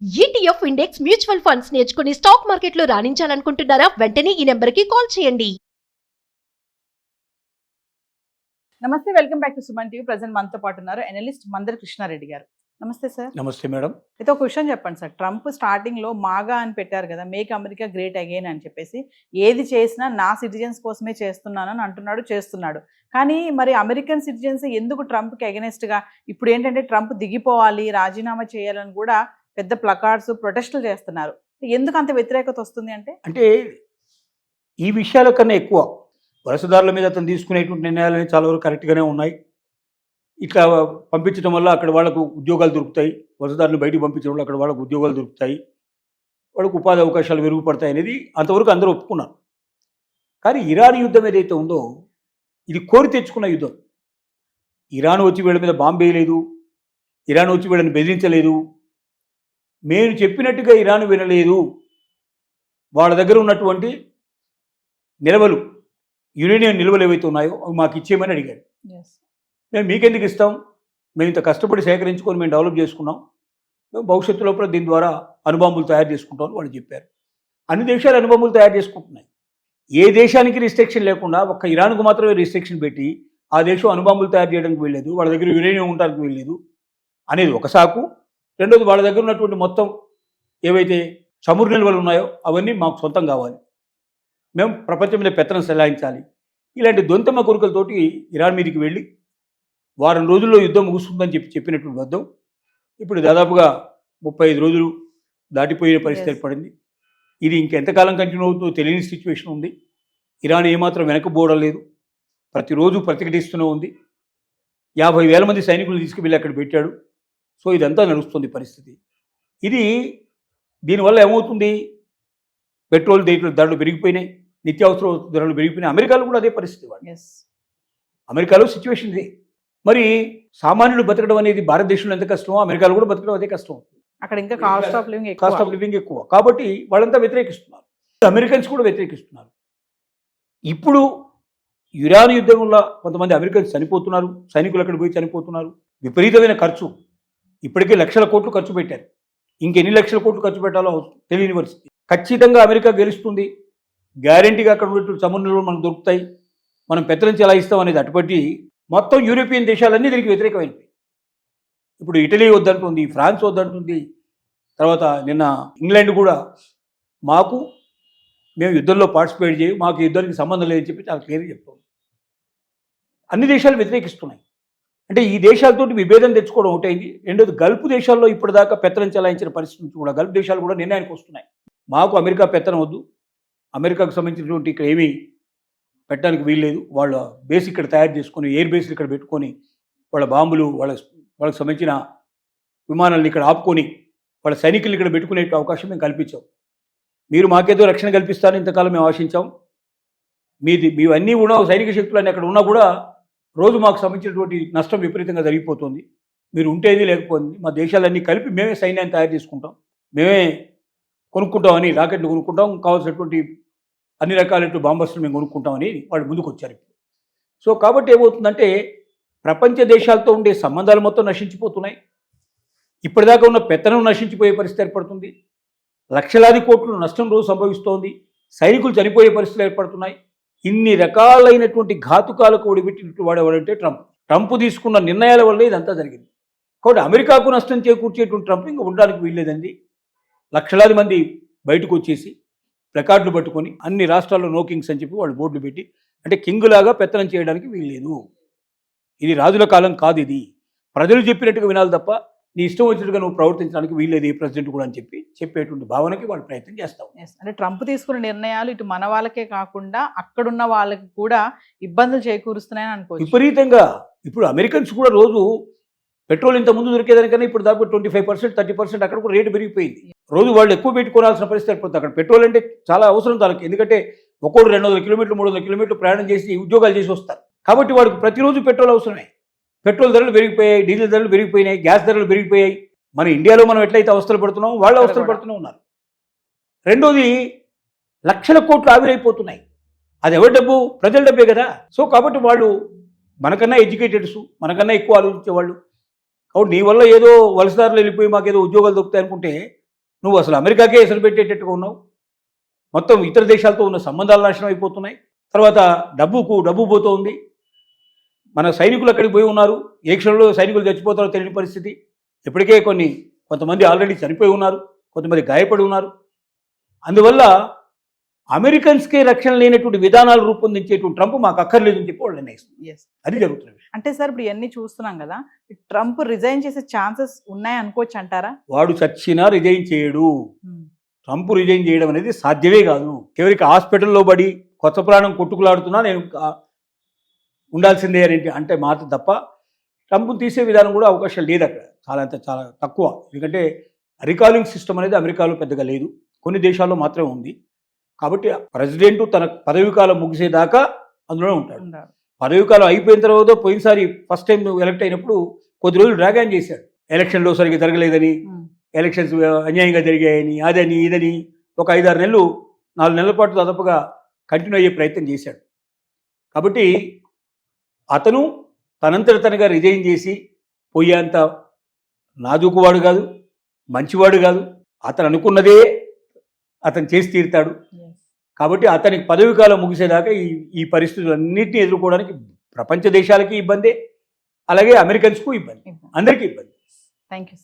ETF index mutual funds నేర్చుకుని stock మార్కెట్లో రాణించాలనుకుంటున్నారా? వెంటనే ఈ నెంబర్కి కాల్ చేయండి. నమస్తే, welcome back to Suman TV. Present మనతో పాటు ఉన్నారు ఎనలిస్ట్ మందర్ కృష్ణారెడ్డి గారు. నమస్తే సార్. నమస్తే మేడం. అయితే ఒక విషయం చెప్పండి సార్, ట్రంప్ స్టార్టింగ్ లో మాగా అని పెట్టారు కదా, మేక్ అమెరికా గ్రేట్ అగైన్ అని చెప్పేసి, ఏది చేసినా నా సిటిజన్స్ కోసమే చేస్తున్నానని అంటున్నాడు, చేస్తున్నాడు. కానీ మరి అమెరికన్ సిటిజన్స్ ఎందుకు ట్రంప్కి అగెనెస్ట్ గా ఇప్పుడు ఏంటంటే ట్రంప్ దిగిపోవాలి, రాజీనామా చేయాలని కూడా పెద్ద ప్లకార్డ్స్ ప్రొటెస్టులు చేస్తున్నారు. ఎందుకు అంత వ్యతిరేకత వస్తుంది అంటే ఈ విషయాల కన్నా ఎక్కువ వలసదారుల మీద అతను తీసుకునేటువంటి నిర్ణయాలని చాలా వరకు కరెక్ట్గానే ఉన్నాయి. ఇట్లా పంపించడం వల్ల అక్కడ వాళ్ళకు ఉద్యోగాలు దొరుకుతాయి, వలసదారులు బయటికి పంపించడం వల్ల అక్కడ వాళ్ళకు ఉద్యోగాలు దొరుకుతాయి, వాళ్ళకు ఉపాధి అవకాశాలు మెరుగుపడతాయి అనేది అంతవరకు అందరూ ఒప్పుకున్నారు. కానీ ఇరాన్ యుద్ధం ఏదైతే ఉందో ఇది కోరి తెచ్చుకున్న యుద్ధం. ఇరాన్ వచ్చి వీళ్ళ మీద బాంబు వేయలేదు, ఇరాన్ వచ్చి వీళ్ళని బెదిరించలేదు, మేము చెప్పినట్టుగా ఇరాన్ వినలేదు. వాళ్ళ దగ్గర ఉన్నటువంటి నిల్వలు, యురేనియం నిల్వలు ఏవైతే ఉన్నాయో అవి మాకు ఇచ్చేయమని అడిగారు. మేము మీకెందుకు ఇస్తాం, మేము ఇంత కష్టపడి సేకరించుకొని మేము డెవలప్ చేసుకున్నాం, మేము భవిష్యత్తు లోపల దీని ద్వారా అణుబాంబులు తయారు చేసుకుంటామని వాళ్ళు చెప్పారు. అన్ని దేశాలు అణుబాంబులు తయారు చేసుకుంటున్నాయి. ఏ దేశానికి రిస్ట్రిక్షన్ లేకుండా ఒక్క ఇరాన్కు మాత్రమే రిస్ట్రిక్షన్ పెట్టి ఆ దేశం అణుబాంబులు తయారు చేయడానికి వెళ్ళలేదు, వాళ్ళ దగ్గర యురేనియం ఉండడానికి వెళ్ళలేదు అనేది ఒక సాకు. రెండోది, వాళ్ళ దగ్గర ఉన్నటువంటి మొత్తం ఏవైతే చమురు నిల్వలు ఉన్నాయో అవన్నీ మాకు సొంతం కావాలి, మేము ప్రపంచం మీద పెత్తనం చెలాయించాలి. ఇలాంటి దొంతమ్మ కోరికలతోటి ఇరాన్ మీదకి వెళ్ళి వారం రోజుల్లో యుద్ధం ముగుస్తుందని చెప్పినటువంటి యుద్ధం ఇప్పుడు దాదాపుగా 35 రోజులు దాటిపోయే పరిస్థితి ఏర్పడింది. ఇది ఇంకెంతకాలం కంటిన్యూ అవుతుందో తెలియని సిచ్యువేషన్ ఉంది. ఇరాన్ ఏమాత్రం వెనకపోవడం లేదు, ప్రతిరోజు ప్రతిఘటిస్తూనే ఉంది. 50,000 మంది సైనికులు తీసుకువెళ్ళి అక్కడ పెట్టాడు. సో ఇదంతా నడుస్తుంది పరిస్థితి. దీనివల్ల ఏమవుతుంది, పెట్రోల్ ధరలు పెరిగిపోయినాయి, నిత్యావసర ధరలు పెరిగిపోయినాయి. అమెరికాలో కూడా అదే పరిస్థితి. అమెరికాలో సిచ్యువేషన్ ఇదే. మరి సామాన్యులు బతకడం అనేది భారతదేశంలో ఎంత కష్టమో అమెరికాలో కూడా బతకడం అదే కష్టం. అక్కడ ఇంకా కాస్ట్ ఆఫ్ లివింగ్ ఎక్కువ కాబట్టి వాళ్ళంతా వ్యతిరేకిస్తున్నారు, అమెరికన్స్ కూడా వ్యతిరేకిస్తున్నారు. ఇప్పుడు ఇరాన్ యుద్ధం వల్ల కొంతమంది అమెరికన్స్ చనిపోతున్నారు, సైనికులు అక్కడ పోయి చనిపోతున్నారు. విపరీతమైన ఖర్చు, ఇప్పటికే లక్షల కోట్లు ఖర్చు పెట్టారు, ఇంకెన్ని లక్షల కోట్లు ఖర్చు పెట్టాలో తెలియని పరిస్థితి. ఖచ్చితంగా అమెరికా గెలుస్తుంది, గ్యారెంటీగా అక్కడ ఉన్నటువంటి చమురు నిల్వలు మనకు దొరుకుతాయి, మనం పెత్తనం చెలాయిస్తాం అనేది అటుపట్టి మొత్తం యూరోపియన్ దేశాలన్నీ దీనికి వ్యతిరేకమైనవి. ఇప్పుడు ఇటలీ వద్దంటుంది, ఫ్రాన్స్ వద్దంటుంది, తర్వాత నిన్న ఇంగ్లాండ్ కూడా మేము యుద్ధంలో పార్టిసిపేట్ చేయి, మాకు యుద్ధానికి సంబంధం లేదని చెప్పి చాలా క్లియర్గా చెప్తుంది. అన్ని దేశాలు వ్యతిరేకిస్తున్నాయి. అంటే ఈ దేశాలతోటి విభేదం తెచ్చుకోవడం ఒకటైంది. రెండోది, గల్ఫ్ దేశాల్లో ఇప్పటిదాకా పెత్తనం చెలాయించిన పరిస్థితి నుంచి కూడా గల్ఫ్ దేశాలు కూడా నిర్ణయానికి వస్తున్నాయి, మాకు అమెరికా పెత్తనం వద్దు, అమెరికాకు సంబంధించినటువంటి ఇక్కడ ఏమీ పెట్టడానికి వీల్లేదు, వాళ్ళ బేస్ ఇక్కడ తయారు చేసుకొని ఎయిర్ బేస్లు ఇక్కడ పెట్టుకొని వాళ్ళ బాంబులు వాళ్ళకి సంబంధించిన విమానాలను ఇక్కడ ఆపుకొని వాళ్ళ సైనికులు ఇక్కడ పెట్టుకునే అవకాశం మేము కల్పించాం. మీరు మాకేదో రక్షణ కల్పిస్తారని ఇంతకాలం మేము ఆశించాం. మీవన్నీ కూడా సైనిక శక్తులన్నీ అక్కడ ఉన్నా కూడా రోజు మాకు సంబంధించినటువంటి నష్టం విపరీతంగా జరిగిపోతుంది. మీరు ఉంటేది లేకపోయింది, మా దేశాలన్నీ కలిపి మేమే సైన్యాన్ని తయారు చేసుకుంటాం, మేమే కొనుక్కుంటామని, రాకెట్లు కొనుక్కుంటాం, కావాల్సినటువంటి అన్ని రకాలైన బాంబర్స్లు మేము కొనుక్కుంటామని వాళ్ళు ముందుకు వచ్చారు. సో కాబట్టి ఏమవుతుందంటే ప్రపంచ దేశాలతో ఉండే సంబంధాలు మొత్తం నశించిపోతున్నాయి. ఇప్పటిదాకా ఉన్న పెత్తనం నశించిపోయే పరిస్థితి ఏర్పడుతుంది. లక్షలాది కోట్లు నష్టం రోజు సంభవిస్తోంది, సైనికులు చనిపోయే పరిస్థితులు ఏర్పడుతున్నాయి. ఇన్ని రకాలైనటువంటి ఘాతుకాలకు ఒడిపెట్టినట్టు వాడేవాడంటే ట్రంప్ తీసుకున్న నిర్ణయాల వల్ల ఇదంతా జరిగింది. కాబట్టి అమెరికాకు నష్టం చేకూర్చేటువంటి ట్రంప్ ఇంకా ఉండడానికి వీల్లేదండి. లక్షలాది మంది బయటకు వచ్చేసి ప్లకార్డులు పట్టుకొని అన్ని రాష్ట్రాల్లో నో కింగ్స్ అని చెప్పి వాళ్ళు బోర్డులు పెట్టి, అంటే కింగ్ లాగా పెత్తనం చేయడానికి వీల్లేదు. ఇది రాజుల కాలం కాదు, ఇది ప్రజలు చెప్పినట్టుగా వినాలి తప్ప నీ ఇష్టం వచ్చినట్టుగా నువ్వు ప్రవర్తించడానికి వీల్లేదు ఏ ప్రెసిడెంట్ కూడా అని చెప్పేటువంటి భావనకి వాళ్ళు ప్రయత్నం చేస్తాం. అంటే ట్రంప్ తీసుకున్న నిర్ణయాలు ఇటు మన వాళ్ళకే కాకుండా అక్కడున్న వాళ్ళకి కూడా ఇబ్బందులు చేకూరుస్తున్నాయని అనుకోవచ్చు. విపరీతంగా ఇప్పుడు అమెరికన్స్ కూడా రోజు పెట్రోల్ ఇంత ముందు దొరికేదానికన్నా ఇప్పుడు దాకా 25%, 30% అక్కడ కూడా రేటు పెరిగిపోయింది. రోజు వాళ్ళు ఎక్కువ పెట్టుకోవాల్సిన పరిస్థితి ఏర్పడుతుంది. అక్కడ పెట్రోల్ అంటే చాలా అవసరం తనకి, ఎందుకంటే ఒక్కోడు 200 కిలోమీటర్లు 300 కిలోమీటర్లు ప్రయాణం చేసి ఉద్యోగాలు చేసి వస్తారు. కాబట్టి వాడికి ప్రతిరోజు పెట్రోల్ అవసరమే. పెట్రోల్ ధరలు పెరిగిపోయాయి, డీజిల్ ధరలు పెరిగిపోయినాయి, గ్యాస్ ధరలు పెరిగిపోయాయి. మన ఇండియాలో మనం ఎట్లయితే అవస్థలు పడుతున్నామో వాళ్ళు అవస్థలు పడుతూనే ఉన్నారు. రెండోది, లక్షల కోట్లు ఆవిరైపోతున్నాయి. అది ఎవరి డబ్బు? ప్రజల డబ్బే కదా. సో కాబట్టి వాళ్ళు మనకన్నా ఎడ్యుకేటెడ్స్, మనకన్నా ఎక్కువ ఆలోచించేవాళ్ళు. కాబట్టి నీ వల్ల ఏదో వలసదారులు వెళ్ళిపోయి మాకేదో ఉద్యోగాలు దొరుకుతాయి అనుకుంటే నువ్వు అసలు అమెరికాకే ఎసరు పెట్టేటట్టుగా ఉన్నావు. మొత్తం ఇతర దేశాలతో ఉన్న సంబంధాలు నాశనం అయిపోతున్నాయి. తర్వాత డబ్బు పోతుంది. మన సైనికులు అక్కడికి పోయి ఉన్నారు. ఏ క్షణంలో సైనికులు చచ్చిపోతారో తెలియని పరిస్థితి. ఇప్పటికే కొంతమంది ఆల్రెడీ చనిపోయి ఉన్నారు, కొంతమంది గాయపడి ఉన్నారు. అందువల్ల అమెరికన్స్కే రక్షణ లేనటువంటి విధానాలు రూపొందించేటువంటి ట్రంప్ మాకు అక్కర్లేదని చెప్పి వాళ్ళు నిర్ణయిస్తుంది. ఎస్. అది జరుగుతున్న విషయం. అంటే సార్ ఇప్పుడు ఇవన్నీ చూస్తున్నాం కదా, ఈ ట్రంప్ రిజైన్ చేసే ఛాన్సెస్ ఉన్నాయి అనుకోవచ్చు అంటారా? వాడు చచ్చినా రిజైన్ చేయడు. ట్రంప్ రిజైన్ చేయడం అనేది సాధ్యమే కాదు. చివరికి హాస్పిటల్లో పడి కొత్త ప్రాణం కొట్టుకులాడుతున్నా నేను ఉండాల్సిందే అని అంటే మాట తప్ప ట్రంప్ను తీసే విధానం కూడా అవకాశం లేదు అక్కడ. చాలా తక్కువ. ఎందుకంటే రికాలింగ్ సిస్టమ్ అనేది అమెరికాలో పెద్దగా లేదు, కొన్ని దేశాల్లో మాత్రమే ఉంది. కాబట్టి ప్రెసిడెంట్ తన పదవీ కాలం ముగిసేదాకా అందులోనే ఉంటాడు. పదవీ కాలం అయిపోయిన తర్వాత పోయినసారి ఫస్ట్ టైం ఎలక్ట్ అయినప్పుడు కొద్ది రోజులు డ్రాగ్ ఆన్ చేశాడు. ఎలక్షన్లో సరిగ్గా జరగలేదని, ఎలక్షన్స్ అన్యాయంగా జరిగాయని, అదని ఇదని ఒక 5-6 నెలలు 4 నెలల పాటు దాదాపుగా కంటిన్యూ అయ్యే ప్రయత్నం చేశాడు. కాబట్టి అతను తనంతట తనగా రిజైన్ చేసి పోయేంత నాజూకువాడు కాదు, మంచివాడు కాదు. అతను అనుకున్నదే అతను చేసి తీరుతాడు. కాబట్టి అతనికి పదవి కాలం ముగిసేదాకా ఈ పరిస్థితులన్నింటినీ ఎదుర్కోవడానికి ప్రపంచ దేశాలకి ఇబ్బందే, అలాగే అమెరికన్స్కు ఇబ్బంది, అందరికీ ఇబ్బంది. Thank you.